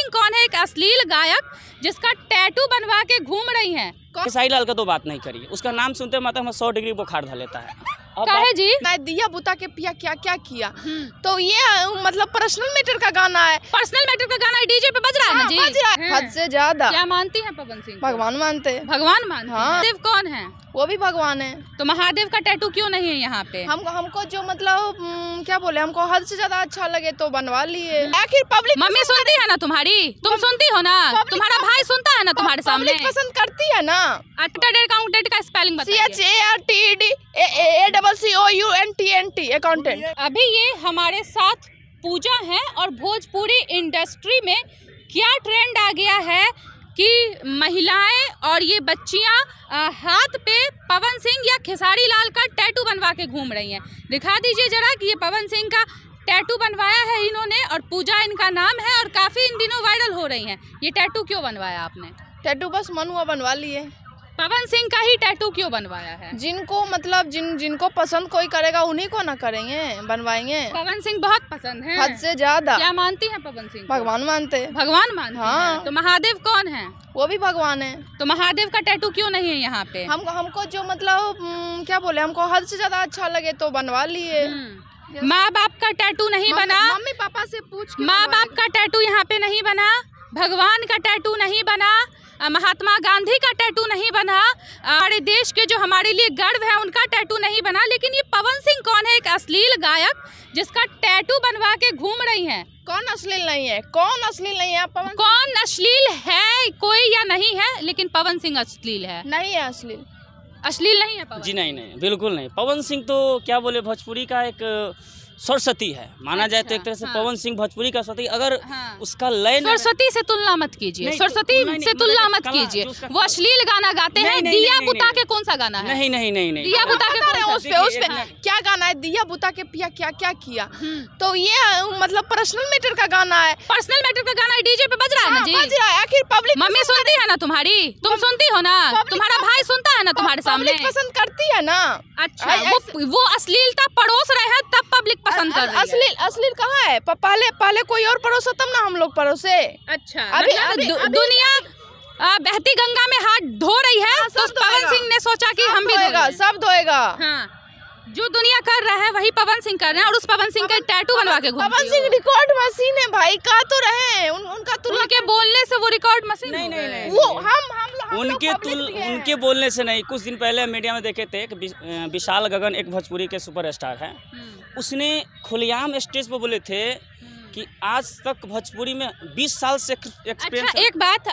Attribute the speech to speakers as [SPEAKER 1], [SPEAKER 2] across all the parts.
[SPEAKER 1] सिंह कौन है? एक अश्लील गायक जिसका टैटू बनवा के घूम रही हैं।
[SPEAKER 2] खेसारी लाल का तो बात नहीं करिए, उसका नाम सुनते मतलब हमें 100 डिग्री बुखार धर लेता है।
[SPEAKER 1] काहे जी?
[SPEAKER 3] दिया बुता के पिया क्या क्या किया, तो ये मतलब पर्सनल मैटर का गाना है।
[SPEAKER 1] पर्सनल मैटर का गाना डीजे पे बज रहा है ना जी?
[SPEAKER 3] बज रहा है, हद से ज्यादा।
[SPEAKER 1] क्या मानती हैं पवन सिंह?
[SPEAKER 3] भगवान मानते हैं।
[SPEAKER 1] भगवान मानते हैं? महादेव कौन है?
[SPEAKER 3] वो भी भगवान है।
[SPEAKER 1] तो महादेव का टैटू क्यों नहीं है यहाँ पे?
[SPEAKER 3] हमको जो मतलब क्या बोले, हमको हद से ज्यादा अच्छा लगे तो बनवा लिए। आखिर पब्लिक
[SPEAKER 1] मम्मी सुनती है ना तुम्हारी? तुम सुनती हो ना? तुम्हारा भाई सुनता है ना तुम्हारे सामने?
[SPEAKER 3] पसंद करती है ना।
[SPEAKER 1] अकाउंटेंट का स्पेलिंग बताइए।
[SPEAKER 3] CHARTED accountant.
[SPEAKER 1] अभी ये हमारे साथ पूजा है और भोजपुरी इंडस्ट्री में क्या ट्रेंड आ गया है कि महिलाएं और ये बच्चियां हाथ पे पवन सिंह या खेसारी लाल का टैटू बनवा के घूम रही हैं। दिखा दीजिए जरा कि ये पवन सिंह का टैटू बनवाया है इन्होंने और पूजा इनका नाम है और काफ़ी इन दिनों वायरल हो रही हैं। ये टैटू क्यों बनवाया आपने?
[SPEAKER 3] टैटू बस मनुआ बनवा लिए।
[SPEAKER 1] पवन सिंह का ही टैटू क्यों बनवाया है?
[SPEAKER 3] जिनको मतलब जिनको पसंद कोई करेगा उन्हीं को ना करेंगे, बनवाएंगे।
[SPEAKER 1] पवन सिंह बहुत पसंद है,
[SPEAKER 3] हद से ज्यादा।
[SPEAKER 1] क्या मानती हैं पवन सिंह?
[SPEAKER 3] भगवान मानते हैं।
[SPEAKER 1] भगवान मानते हैं? तो महादेव कौन है?
[SPEAKER 3] वो भी भगवान है।
[SPEAKER 1] तो महादेव का टैटू क्यों नहीं है यहाँ पे?
[SPEAKER 3] हमको जो मतलब क्या बोले, हमको हद से ज्यादा अच्छा लगे तो बनवा लिए।
[SPEAKER 1] माँ बाप का टैटू नहीं बना?
[SPEAKER 3] मम्मी पापा से पूछ के।
[SPEAKER 1] माँ बाप का टैटू यहाँ पे नहीं बना, भगवान का टैटू नहीं बना, महात्मा गांधी का टैटू नहीं बना, हमारे देश के जो हमारे लिए गर्व है उनका टैटू नहीं बना, लेकिन ये पवन सिंह कौन है? एक अश्लील गायक जिसका टैटू बनवा के घूम रही हैं।
[SPEAKER 3] कौन अश्लील नहीं है? कौन अश्लील नहीं है? पवन
[SPEAKER 1] कौन अश्लील है? कोई या नहीं है, लेकिन पवन सिंह अश्लील है।
[SPEAKER 3] नहीं है अश्लील।
[SPEAKER 1] अश्लील नहीं है पवन?
[SPEAKER 2] जी नहीं, बिल्कुल नहीं। पवन सिंह तो क्या बोले, भोजपुरी का एक सरस्वती है, माना जाए तो एक तरह से। पवन सिंह भोजपुरी का सरस्वती। अगर उसका लय
[SPEAKER 1] सरस्वती से तुलना मत कीजिए, सरस्वती से तुलना मत कीजिए। वो अश्लील गाना गाते हैं। दिया बुता के कौन सा गाना है?
[SPEAKER 2] नहीं।
[SPEAKER 1] दिया बुता के
[SPEAKER 3] उस पे क्या गाना है? दिया बुता के पिया क्या क्या किया, तो ये मतलब पर्सनल मैटर का गाना है।
[SPEAKER 1] पर्सनल मैटर का गाना डीजे पे बज रहा है ना जी?
[SPEAKER 3] बज रहा है। आखिर पब्लिक
[SPEAKER 1] मम्मी सुनती है ना तुम्हारी? तुम सुनती हो ना? तुम्हारा भाई सुनता है ना तुम्हारे सामने?
[SPEAKER 3] पसंद करती है ना।
[SPEAKER 1] अच्छा, वो अश्लीलता परोस रहे हैं तब पब्लिक पसंद कर रही है।
[SPEAKER 3] अश्लील कहाँ है? पहले कोई और परोसा तब ना हम लोग परोसे।
[SPEAKER 1] अच्छा, अभी दुनिया बहती गंगा में हाथ धो रही है, तो पवन सिंह ने सोचा कि हम भी धोएगा,
[SPEAKER 3] सब धोएगा।
[SPEAKER 1] हाँ, जो दुनिया कर रहा है वही पवन सिंह कर रहे हैं और उस पवन सिंह का टैटू बनवा के घूमती है।
[SPEAKER 3] पवन सिंह रिकॉर्ड मशीन है भाई, कहा तो रहे उनका
[SPEAKER 1] उनके बोलने से वो रिकॉर्ड मशीन
[SPEAKER 2] नहीं।
[SPEAKER 3] वो हम
[SPEAKER 2] उनके बोलने से नहीं। कुछ दिन पहले मीडिया में देखे थे कि विशाल गगन एक भोजपुरी के सुपरस्टार है, उसने खुलेआम स्टेज पर बोले थे कि आज तक भोजपुरी में 20 साल से एक्सपीरियंस।
[SPEAKER 1] अच्छा, एक बात,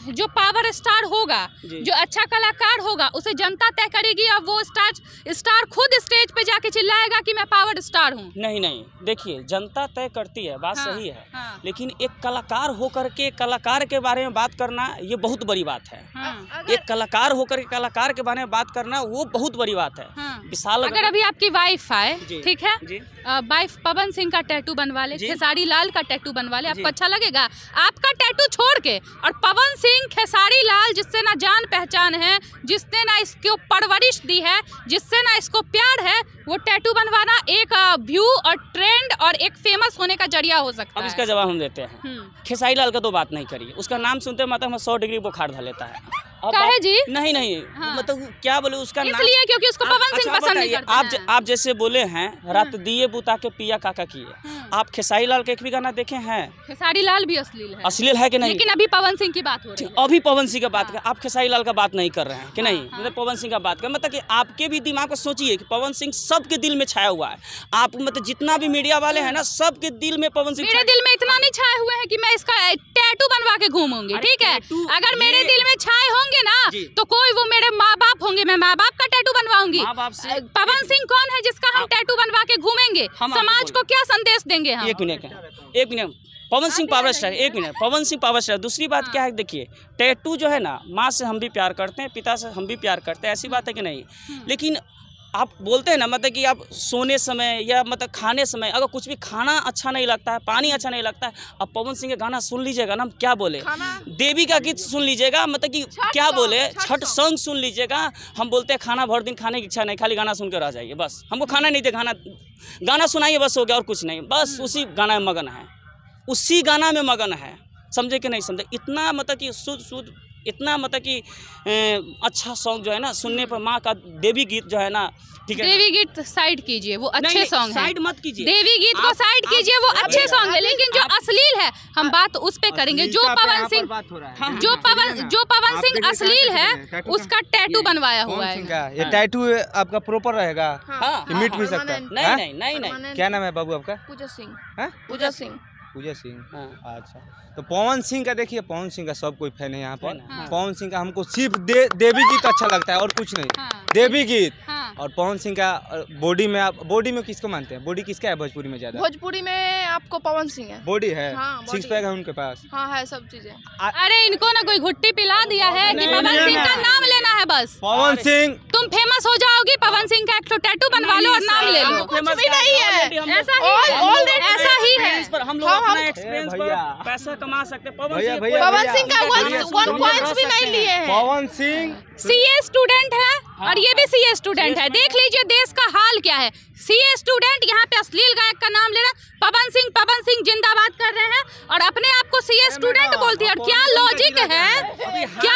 [SPEAKER 1] जो पावर स्टार होगा, जो अच्छा कलाकार होगा, उसे जनता तय करेगी और वो स्टार खुद स्टेज पे जाके चिल्लाएगा कि मैं पावर स्टार हूँ?
[SPEAKER 2] नहीं, देखिए, जनता तय करती है, बात सही है। लेकिन एक कलाकार होकर के कलाकार के बारे में बात करना ये बहुत बड़ी बात है। एक कलाकार होकर के कलाकार के बारे में बात करना वो बहुत बड़ी बात है। विशाल,
[SPEAKER 1] अगर अभी आपकी वाइफ आए, ठीक है, वाइफ पवन सिंह का टैटू बनवा ले, खेसारी लाल का टैटू बनवा ले, आपको अच्छा लगेगा? आपका टैटू छोड़ के और पवन सिंह, खेसारी लाल, जिससे ना जान पहचान है, जिसने ना इसको परवरिश दी है, जिससे ना इसको प्यार है, वो टैटू बनवाना एक व्यू और ट्रेंड और एक फेमस होने का जरिया हो सकता है।
[SPEAKER 2] अब इसका जवाब हम देते हैं। खेसारी लाल का तो बात नहीं करिए, उसका नाम सुनते मतलब हमें 100 डिग्री बुखार धर लेता है।
[SPEAKER 1] काहे जी?
[SPEAKER 2] नहीं, मतलब क्या बोले, उसका नाम
[SPEAKER 1] इसलिए क्योंकि उसको पवन सिंह पसंद नहीं करते हैं।
[SPEAKER 2] आप जैसे बोले हैं रात दिए बुता के पिया काका किए, आप खेसारी लाल का एक भी गाना देखे हैं?
[SPEAKER 1] खेसारी लाल भी अश्लील है
[SPEAKER 2] कि नहीं?
[SPEAKER 1] लेकिन अभी पवन सिंह की बात हो रही है।
[SPEAKER 2] अभी पवन सिंह का बात कर, आप खेसारी लाल का बात नहीं कर रहे हैं कि नहीं? मतलब पवन सिंह का बात कर, मतलब कि आपके भी दिमाग को सोचिए कि पवन सिंह सबके दिल में छाया हुआ है। आप मतलब जितना भी मीडिया वाले हैं ना, सबके दिल में पवन सिंह।
[SPEAKER 1] मेरे दिल में इतना नहीं छाए हुए हैं कि मैं इसका टैटू बनवा के घूमूंगी, ठीक है? अगर मेरे दिल में छाए होंगे ना, तो कोई वो मेरे माँ बाप होंगे, मैं माँ बाप का टैटू बनवाऊंगी। पवन सिंह कौन है जिसका हम टैटू बनवा के घूमेंगे? समाज को क्या संदेश देंगे हम?
[SPEAKER 2] एक minute, Pawan Singh power star, एक minute, Pawan Singh power star. दूसरी बात क्या है, देखिए, टैटू जो है ना, माँ से हम भी प्यार करते हैं, पिता से हम भी प्यार करते हैं, ऐसी बात है कि नहीं? लेकिन आप बोलते हैं ना, मतलब कि आप सोने समय या मतलब खाने समय अगर कुछ भी खाना अच्छा नहीं लगता है, पानी अच्छा नहीं लगता है, अब पवन सिंह का गाना सुन लीजिएगा ना, हम क्या बोले, देवी का गीत सुन लीजिएगा, मतलब कि क्या बोले, छठ सॉन्ग सुन लीजिएगा। हम बोलते हैं खाना भर दिन खाने की इच्छा नहीं, खाली गाना सुन के रह जाइए, बस हमको खाना नहीं दे, गाना सुनाइए, बस हो गया और कुछ नहीं, बस उसी गाना में मगन है, उसी गाना में मगन है। समझे कि नहीं समझे। इतना मतलब कि शुद्ध इतना मतलब कि अच्छा सॉन्ग जो है ना सुनने पर, माँ का देवी गीत जो है ना, ठीक है,
[SPEAKER 1] देवी गीत साइड कीजिए, वो अच्छे सॉन्ग है,
[SPEAKER 2] साइड मत कीजिए,
[SPEAKER 1] देवी गीत को साइड कीजिए, वो अच्छे सॉन्ग है, लेकिन जो अश्लील है हम बात उस पे करेंगे। जो पवन सिंह अश्लील है उसका टैटू बनवाया हुआ है।
[SPEAKER 4] ये टैटू आपका प्रॉपर रहेगा, मिट भी सकता है?
[SPEAKER 2] नहीं।
[SPEAKER 4] क्या नाम है बाबू आपका?
[SPEAKER 3] पूजा सिंह।
[SPEAKER 4] पूजा सिंह। अच्छा, तो पवन सिंह का देखिए, पवन सिंह का सब कोई फैन है यहाँ पर। पवन सिंह का हमको सिर्फ देवी गीत अच्छा लगता है और कुछ नहीं, देवी गीत। और पवन सिंह का बॉडी में किसको मानते हैं? बॉडी किसका है भोजपुरी में ज्यादा?
[SPEAKER 3] भोजपुरी में आपको पवन सिंह है।
[SPEAKER 4] बॉडी है,
[SPEAKER 3] हाँ,
[SPEAKER 4] सिक्स पैक है उनके पास।
[SPEAKER 3] हाँ है, सब चीजें।
[SPEAKER 1] अरे इनको ना कोई घुट्टी पिला दिया है कि पवन सिंह का नाम लेना है बस।
[SPEAKER 4] पवन सिंह,
[SPEAKER 1] तुम फेमस हो जाओगी, पवन सिंह का एक टैटू बनवा लो और नाम ले लो।
[SPEAKER 3] कुछ भी नहीं है,
[SPEAKER 1] ऐसा ही है।
[SPEAKER 2] हम लोग अपना एक्सपीरियंस पर पैसा कमा सकते हैं।
[SPEAKER 3] पवन सिंह का 1 पॉइंट्स भी नहीं लिए हैं।
[SPEAKER 4] पवन सिंह
[SPEAKER 1] सीए स्टूडेंट है और ये भी सीए स्टूडेंट है। देख लीजिए देश का हाल क्या है। सीए स्टूडेंट यहाँ पे अश्लील गायक का नाम ले रहा है, पवन सिंह जिंदाबाद कर रहे हैं और अपने आप को सीए स्टूडेंट बोलती है। और क्या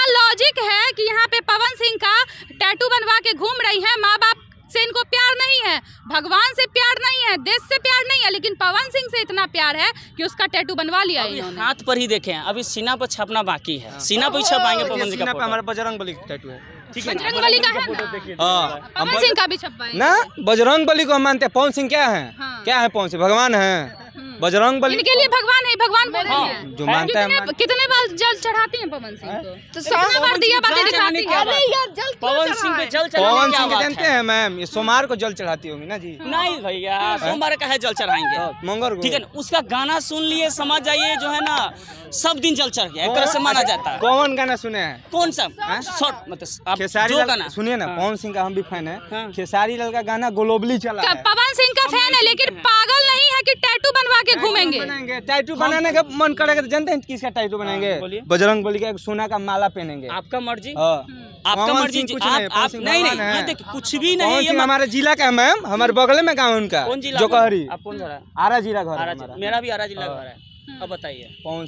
[SPEAKER 1] लॉजिक है कि यहाँ पे पवन सिंह का टैटू बनवा के घूम रही है। माँ बाप से इनको प्यार नहीं है, भगवान से प्यार नहीं है, देश से प्यार नहीं है, लेकिन पवन सिंह से इतना प्यार है कि उसका टैटू बनवा लिया इन्होंने।
[SPEAKER 2] हाथ पर ही देखें, अभी सीना पर छपना बाकी है, सीना पर छपाएंगे पवन सिंह का फोटो।
[SPEAKER 4] हमारा बजरंगबली का टैटू है, ठीक है,
[SPEAKER 1] बजरंगबली का है ना? पवन सिंह का भी छपवाएंगे
[SPEAKER 4] ना। बजरंगबली को हम मानते हैं। पवन सिंह क्या है? क्या है पवन सिंह? भगवान है। बजरंगबली
[SPEAKER 1] इनके लिए भगवान है, भगवान बोल रहे हैं।
[SPEAKER 4] जो मानता है।
[SPEAKER 1] कितने बार जल चढ़ाती हैं पवन सिंह को?
[SPEAKER 3] तो
[SPEAKER 1] कितने बार दिया बातें दिखाती है।
[SPEAKER 3] अरे यार, जल
[SPEAKER 2] पवन सिंह पे जल
[SPEAKER 4] पवन
[SPEAKER 2] चढ़ाने
[SPEAKER 4] सिंह
[SPEAKER 2] की
[SPEAKER 4] जानते हैं मैम, ये सोमवार को जल चढ़ाती होंगी ना जी?
[SPEAKER 2] नहीं भैया, सोमवार का है जल चढ़ाएंगे,
[SPEAKER 4] मंगल को,
[SPEAKER 2] ठीक है ना। उसका गाना सुन लिए, समझ जाइए जो है ना सब दिन जल चढ़ गया, एक तरह से माना जाता है।
[SPEAKER 4] कौन गाना सुने हैं?
[SPEAKER 2] कौन सा शॉर्ट मतलब आप
[SPEAKER 4] खेसारी
[SPEAKER 2] जो
[SPEAKER 4] लाल
[SPEAKER 2] गाना
[SPEAKER 4] सुनिए ना, पवन सिंह का हम भी फैन है। खेसारी लाल का गाना ग्लोबली चला है।
[SPEAKER 1] पवन सिंह का फैन है लेकिन पागल नहीं है कि टैटू बनवा के घूमेंगे।
[SPEAKER 4] टैटू बनाने का मन करेगा तो जानते हैं किसका टैटू बनाएंगे? बजरंगबली का एक सोना का माला पहनेंगे।
[SPEAKER 2] आपका मर्जी,
[SPEAKER 4] आपका
[SPEAKER 2] आपका मर्जी। आप नहीं ये देखिए कुछ भी नहीं, ये
[SPEAKER 4] हमारे जिला का है मैम, हमारे बगल में गाँव उनका।
[SPEAKER 2] कौन जिला?
[SPEAKER 4] जोकहरी।
[SPEAKER 2] आप कौन जिला?
[SPEAKER 4] आरा जिला घर है हमारा।
[SPEAKER 2] मेरा भी आरा जिला घर है। अब बताइए।
[SPEAKER 4] पवन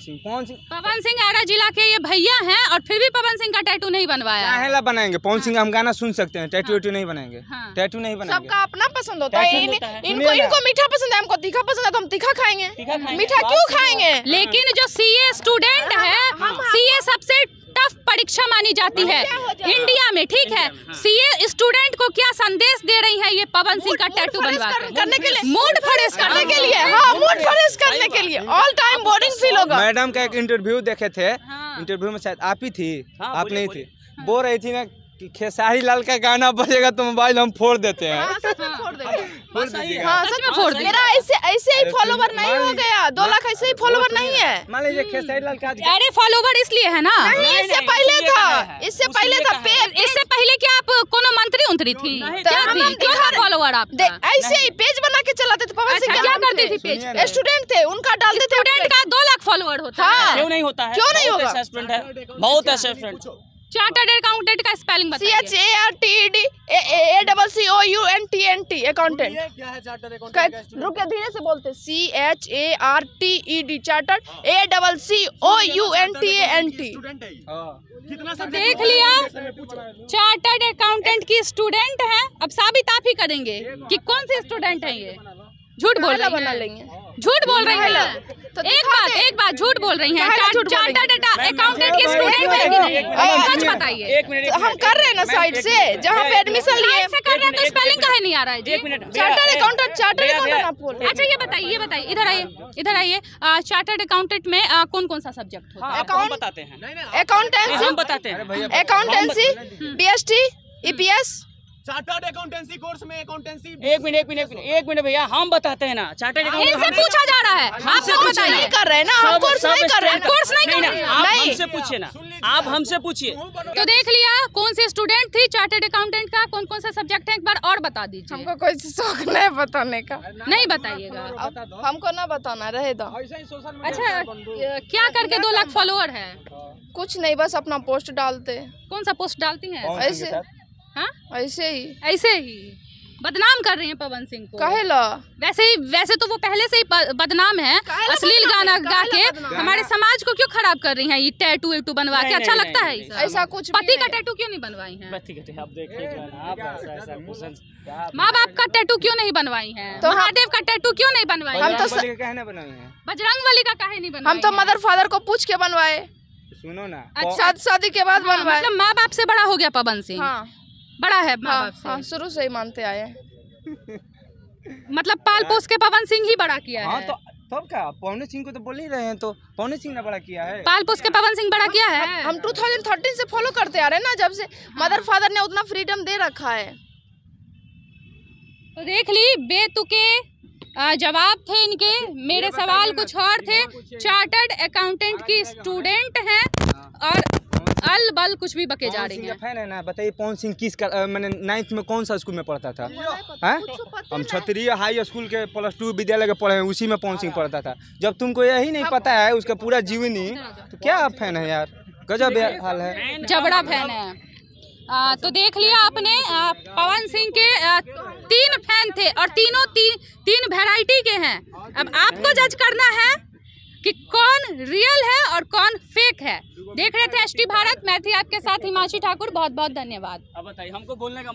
[SPEAKER 4] सिंह
[SPEAKER 1] आरा जिला के ये भैया हैं और फिर भी पवन सिंह का टैटू नहीं बनवाया।
[SPEAKER 4] काहेला बनाएंगे? पवन सिंह हम गाना सुन सकते हैं, टैटू वेटू नहीं बनाएंगे। टैटू नहीं बनाएंगे।
[SPEAKER 3] सबका अपना पसंद होता है। इनको मीठा पसंद है, हमको तीखा पसंद है, तो हम तीखा खाएंगे। मीठा क्यों खाएंगे?
[SPEAKER 1] लेकिन जो सीए स्टूडेंट है, सीए सबसे टफ परीक्षा मानी जाती है इंडिया में, ठीक है। सीए स्टूडेंट को क्या संदेश दे रही है ये पवन सिंह का टैटू बनवा
[SPEAKER 3] करने के लिए,
[SPEAKER 1] मूड फ्रेश
[SPEAKER 3] करने के लिए, हाँ मूड फ्रेश करने के लिए, ऑल टाइम बोरिंग फील होगा।
[SPEAKER 4] मैडम का एक इंटरव्यू देखे थे, इंटरव्यू में शायद आप ही थी, आप नहीं थी, बोल रही थी ना कि खेसारी लाल का गाना बजेगा तो मोबाइल हम फोड़ देते हैं।
[SPEAKER 3] हाँ, सच में फोड़ देंगे।
[SPEAKER 1] हाँ, सच में फोड़ देंगे।
[SPEAKER 3] मेरा ऐसे ही फॉलोवर नहीं हो गया, 2 लाख ऐसे ही फॉलोवर नहीं है।
[SPEAKER 4] मान लीजिए खेसारी लाल का
[SPEAKER 1] अरे फॉलोवर इसलिए है ना,
[SPEAKER 3] इससे पहले था, इससे पहले था।
[SPEAKER 1] इससे पहले क्या आप कोनो मंत्री थी? क्या थी? क्यों था फॉलोवर आप?
[SPEAKER 3] ऐसे ही पेज बना के चलाते थे। पवन सिंह
[SPEAKER 1] क्या करते थे पेज?
[SPEAKER 3] स्टूडेंट थे, उनका डालते थे।
[SPEAKER 1] स्टूडेंट का 2 लाख फॉलोवर होता है।
[SPEAKER 2] क्यों नहीं होता है?
[SPEAKER 3] क्यों नहीं होगा?
[SPEAKER 2] स्टूडेंट है, बहुत ऐसे स्टूडेंट।
[SPEAKER 1] चार्टर्ड अकाउंटेंट का स्पेलिंग बताइए।
[SPEAKER 3] CHARTED accountant. रुके, धीरे से बोलते। CHARTED chartered, ACCOUNTANT।
[SPEAKER 1] देख लिया, चार्टर्ड अकाउंटेंट की स्टूडेंट है। अब साबित आप ही करेंगे कि कौन से स्टूडेंट है ये। झूठ बोल रही
[SPEAKER 3] बना
[SPEAKER 1] है,
[SPEAKER 3] लेंगे,
[SPEAKER 1] झूठ बोल रही है।
[SPEAKER 3] तो
[SPEAKER 1] एक बात झूठ बोल रही हैं। चार्टर्ड अकाउंटेंट की स्टूडेंट है कि नहीं? सच बताइए।
[SPEAKER 2] एक मिनट,
[SPEAKER 3] हम कर रहे हैं ना साइड से, जहाँ पे एडमिशन लिए
[SPEAKER 1] से कर रहे हैं तो स्पेलिंग काहे नहीं आ रहा है जी?
[SPEAKER 3] चार्टर्ड अकाउंटेंट आप बोल रहे हैं।
[SPEAKER 1] अच्छा ये बताइए, इधर आइए। चार्टर्ड अकाउंटेंट में कौन कौन सा सब्जेक्ट होता है?
[SPEAKER 2] अकाउंट बताते हैं,
[SPEAKER 3] अकाउंटेंसी,
[SPEAKER 2] हम बताते हैं।
[SPEAKER 3] Accountancy, BST, EPS।
[SPEAKER 5] Chartered accountancy course में अकाउंटेंसी।
[SPEAKER 2] एक मिनट भैया, हम बताते हैं ना। चार्टर्ड
[SPEAKER 1] इनसे
[SPEAKER 2] अकाउंटेंट
[SPEAKER 1] पूछा जा रहा है, आप लोग बताइए।
[SPEAKER 3] नहीं कर रहे हैं ना, हम कोर्स नहीं कर रहे हैं।
[SPEAKER 1] कोर्स नहीं कर रहे हैं।
[SPEAKER 2] आप
[SPEAKER 3] नहीं।
[SPEAKER 2] हमसे पूछिए ना, आप हमसे पूछिए।
[SPEAKER 1] तो देख लिया कौन से स्टूडेंट थी चार्टर्ड अकाउंटेंट का, कौन कौन सा सब्जेक्ट है, एक बार और बता दीजिए।
[SPEAKER 3] हमको कोई शौक नहीं बताने का।
[SPEAKER 1] नहीं बताइएगा।
[SPEAKER 3] हमको ना बताना, रहे दो।
[SPEAKER 1] अच्छा, क्या करके 2 लाख फॉलोअर है?
[SPEAKER 3] कुछ नहीं, बस अपना पोस्ट डालते।
[SPEAKER 1] कौन सा पोस्ट डालती हैं?
[SPEAKER 3] ऐसे,
[SPEAKER 1] हाँ,
[SPEAKER 3] ऐसे ही।
[SPEAKER 1] ऐसे ही बदनाम कर रही हैं पवन सिंह को।
[SPEAKER 3] काहे ला?
[SPEAKER 1] वैसे तो वो पहले से ही बदनाम है, अश्लील गाना गा के हमारे समाज को क्यों खराब कर रही हैं? ये टैटू वेटू बनवा के अच्छा लगता है?
[SPEAKER 3] ऐसा कुछ
[SPEAKER 1] पति का टैटू क्यों नहीं बनवाई हैं?
[SPEAKER 2] आप देखिए जो है ना, आप ऐसा
[SPEAKER 1] माँ बाप का टैटू क्यों नहीं बनवाई हैं?
[SPEAKER 3] तो
[SPEAKER 1] महादेव का टैटू क्यों नहीं बनवाई?
[SPEAKER 3] हम तो
[SPEAKER 4] कहना बनाए हैं,
[SPEAKER 1] बजरंगबली का काहे नहीं बनवाई?
[SPEAKER 3] हम तो मदर फादर को पूछ के बनवाए।
[SPEAKER 4] सुनो ना।
[SPEAKER 1] अच्छा,
[SPEAKER 3] शादी के बाद बनवाए।
[SPEAKER 1] मतलब माँ बाप से बड़ा हो गया पवन सिंह।
[SPEAKER 3] हाँ,
[SPEAKER 1] बड़ा है माँ बाप से।
[SPEAKER 3] हाँ, शुरू से ही मानते आए हैं।
[SPEAKER 1] मतलब पाल पोस के पवन सिंह ही बड़ा किया
[SPEAKER 4] हाँ,
[SPEAKER 1] है।
[SPEAKER 4] तो तब क्या, पवन सिंह को तो बोल ही रहे हैं, तो पवन सिंह ने बड़ा किया है।
[SPEAKER 1] पाल पोस के पवन सिंह बड़ा किया है।
[SPEAKER 3] हम 2013 से फॉलो करते आ रहे हैं ना, जब से मदर फादर ने उतना फ्रीडम दे रखा है।
[SPEAKER 1] तो देख ली, बेतुके जवाब थे इनके। मेरे सवाल कुछ और थे। चार्टर्ड अकाउंटेंट की स्टूडेंट हैं और अल बल कुछ भी बके जा रही हैं।
[SPEAKER 4] फैन है ना, बताइए पवन सिंह किस मैंने 9th में कौन सा स्कूल में पढ़ता था? हैं? हम क्षत्रिय हाई स्कूल के +2 विद्यालय के पढ़े हैं, उसी में पवन सिंह पढ़ता था। जब तुमको यही नहीं पता है उसका पूरा जीवनी, तो क्या फैन है यार, गजब हाल है,
[SPEAKER 1] जबड़ा फैन है। तो देख लिया आपने, पवन सिंह के 3 फैन थे और तीनों तीन वैरायटी के हैं। अब आपको जज करना है कि कौन रियल है और कौन फेक है। देख रहे थे एसटी भारत, मैं थी आपके साथ हिमांशी ठाकुर। बहुत बहुत धन्यवाद।
[SPEAKER 2] अब बताइए, हमको बोलने का